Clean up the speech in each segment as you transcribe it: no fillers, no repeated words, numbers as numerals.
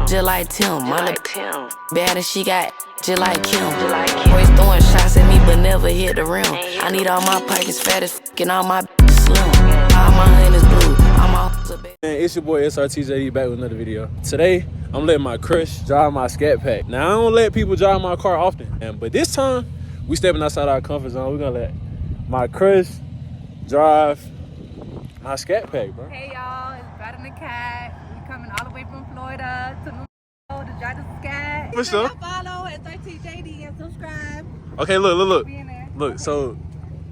just like Tim. My little bad and she got just like Kim. Boys throwing shots at me but never hit the rim. I need all my pockets fat as fuck and all my bitches slim. All my honey's blue. I'm all Man, it's your boy SRTJD back with another video. Today, I'm letting my crush drive my Scatpack. Now, I don't let people drive my car often, but this time, we stepping outside our comfort zone. We're gonna let my crush drive my Scatpack, bro. Hey y'all, it's Better Than Cat. We coming all the way from Florida to New York to drive the Scat. For sure. Follow SRTJD and subscribe. Okay, look. So,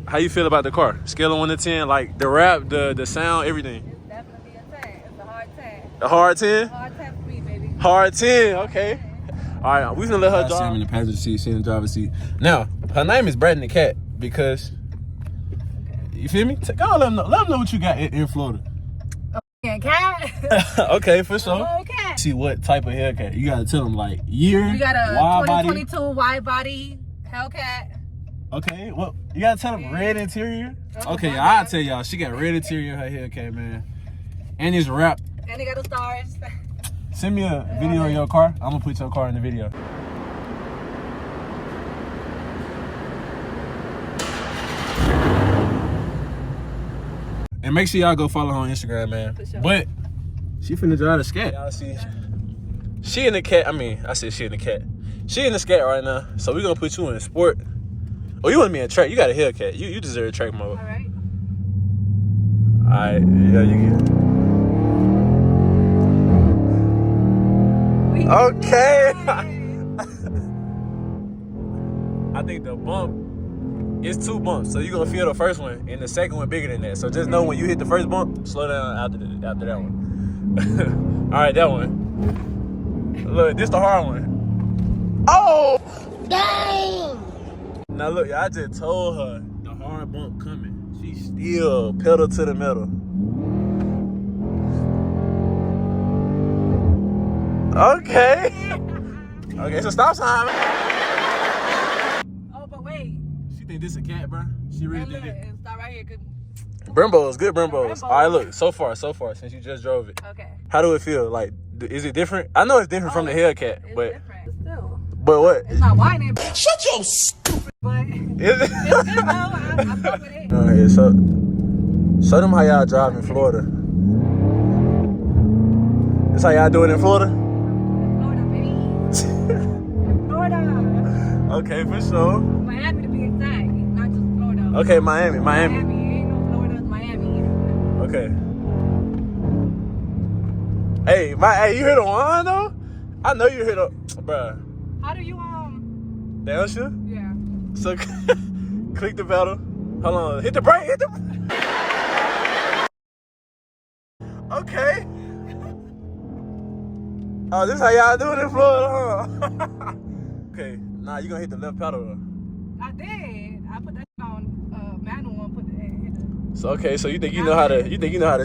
how you feel about the car? Scale of 1 to 10, like the rap, the sound, everything. It's definitely a 10. It's a hard 10. A hard 10? Hard 10 for me, baby. Hard 10, okay. All right, we gonna let her drive. I'm in the passenger seat, she in the driver's seat. Now, her name is Better Than Cat because, you feel me? Go on, let them know what you got in Florida. Okay, cat. Okay, for sure. Okay. See what type of hellcat. You gotta tell them like year, We got a wide 2022 wide body hellcat. Okay, well, you gotta tell them red interior. Okay, I'll tell y'all, she got red interior in her hellcat, man. And it's wrapped. And they got the stars. Send me a video of your car. I'm gonna put your car in the video. And make sure y'all go follow her on Instagram, man. For sure. But she finna drive the Scat. Y'all see, she in the cat. I mean, I said she in the cat. She in the Scat right now. So we gonna put you in sport. Oh, you want me in track? You got a hellcat. You deserve a track mode. All right. All right. Yeah, you get. Okay. I think the bump is 2 bumps, so you're gonna feel the first one, and the second one bigger than that. So just know when you hit the first bump, slow down after that one. All right, that one. Look, this the hard one. Oh, dang! Now look, I just told her the hard bump coming. She still pedal to the metal. Okay. Okay, so stop sign. Oh, but wait. She think this a cat, bro? She really did it. Stop right here. Brimbos, good Brimbos. All right, look, so far, since you just drove it. Okay. How do it feel? Like, is it different? I know it's different from the hellcat, but different. Still. But what? It's not whining. Shut your stupid. But Is it? it's good though. I fuck with it. Okay, so show them how y'all drive in Florida. That's how y'all do it in Florida? Florida, baby. Florida. Okay, for sure. Miami to be exact, not just Florida. Okay, Miami. Miami. Ain't no Florida, it's Miami. Okay. Hey, you hear the one though? I know you hear the, bruh. How do you Downshift? Yeah. So click the pedal. Hold on, hit the brake, Okay. Oh, this how y'all do it in Florida, huh? Okay, nah, you gonna hit the left pedal. I did. I put that on manual and put it. So okay, so you think you know how to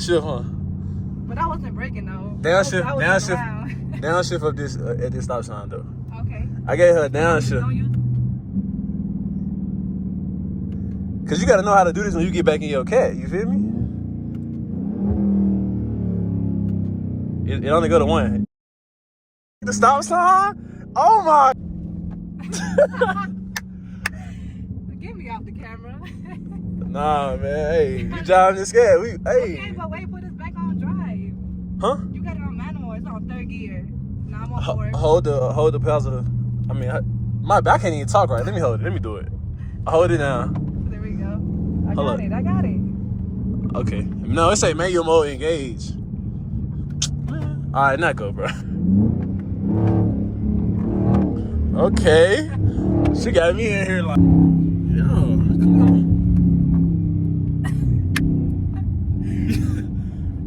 shift, huh? But I wasn't braking though. Downshift up this at this stop sign though. Okay. I gave her a downshift. Cause you gotta know how to do this when you get back in your cat. You feel me? It only go to one. The stop sign? Oh my! Get me off the camera. Nah, man. Hey, you driving this Scat? Hey. Okay, but wait, put this back on drive. Huh? You got it on manual. It's on 3rd gear. Now I'm on 4th. Hold the positive. I mean, I can't even talk right. Let me hold it. Let me do it. Hold it down. There we go. I got it. Okay. No, it say manual mode engage. All right, not go, bro. Okay. She got me in here like, yo, come on.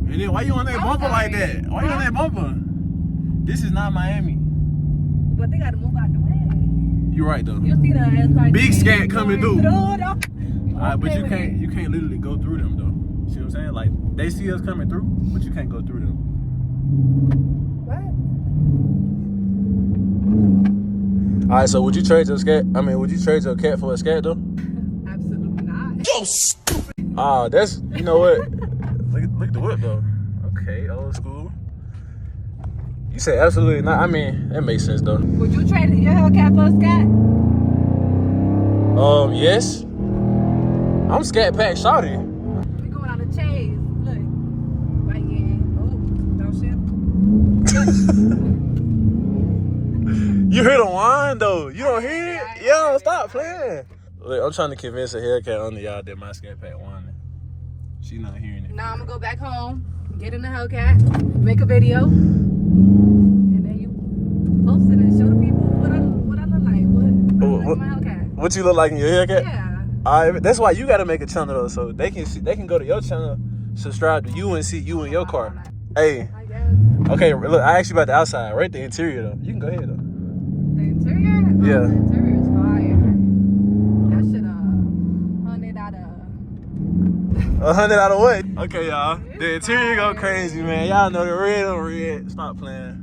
And then why you on that bumper like that? Why you on that bumper? This is not Miami. But they gotta move out the way. You're right though. You see the big Scat coming through. Alright, but you okay, can't literally go through them though. See what I'm saying? Like they see us coming through, but you can't go through them. What? Alright, so would you trade your Scat? I mean, would you trade your cat for a Scat though? Absolutely not. Yo, stupid. Ah, that's, you know what? Look at the whip though. Okay, old school. You said absolutely not. I mean, that makes sense though. Would you trade your hellcat for a Scat? Yes. I'm Scatpack shawty. We going on a chase. Look. Right here. Oh, don't shift. You hear the whine though. You don't hear it? Yo, stop playing. Look, I'm trying to convince a hellcat under y'all that my Scatpack whining. She not hearing it. Now I'm gonna go back home, get in the hellcat, make a video, and then you post it and show the people what I look like. What my hellcat. What you look like in your hellcat? Yeah. That's why you gotta make a channel though, so they can see, they can go to your channel, subscribe to you and see you in your car. Hey. I guess. Okay, look, I asked you about the outside, right? The interior though. You can go ahead though. The interior? Yeah. The interior is fire. That shit 100 out of 100 out of what? Okay, y'all. The interior go crazy, man. Y'all know the red on red. Stop playing.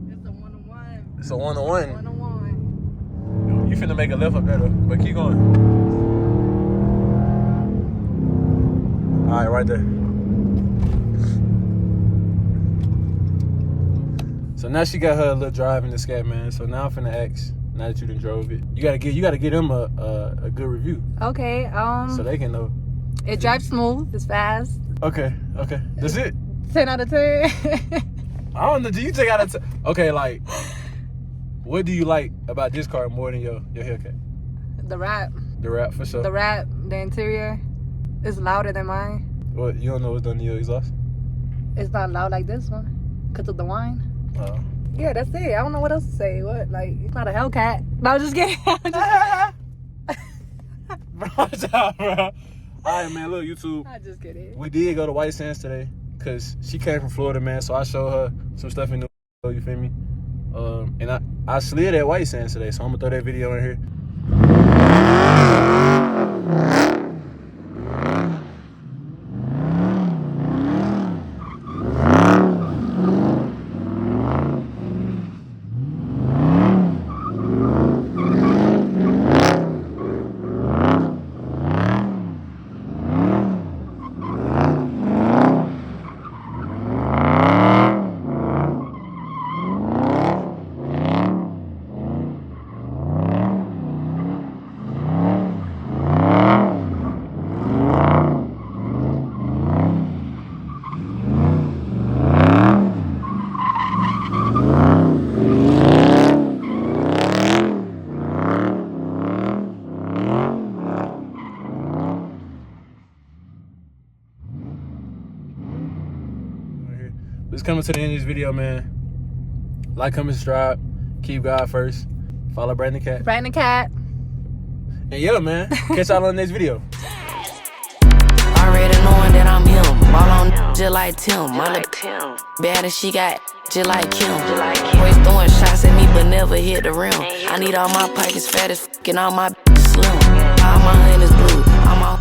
It's a 1-on-1. It's a 1-on-1. 1-on-1. You finna make a left up there though, but keep going. All right, right there. So now she got her little drive in the Scat, man. So now I'm finna ask. Now that you done drove it, you gotta get them a good review. Okay. So they can know. It drives smooth. It's fast. Okay. That's it. 10 out of 10. I don't know. Do you take out of okay? Like, what do you like about this car more than your hellcat? The wrap. The wrap for sure. The wrap. The interior is louder than mine. What, you don't know what's done to your exhaust? It's not loud like this one because of the whine. Oh. Yeah, that's it. I don't know what else to say. What? Like, it's not a hellcat. No, I'm just kidding. Bro, bro. All right, man. Look, YouTube. I'm just kidding. We did go to White Sands today because she came from Florida, man. So I showed her some stuff in the you feel me? And I slid at White Sands today, so I'm gonna throw that video in here. It's coming to the end of this video, man. Like, comment, subscribe. Keep God first. Follow Brandon Cat. Brandon Cat. And yeah, man. Catch y'all on the next video. Already knowing that I'm him. Ball on just like Tim. My look bad as she got just like Kim. Always throwing shots at me but never hit the rim. I need all my pockets fat as fucking all my slim. All my honey's blue. I'm all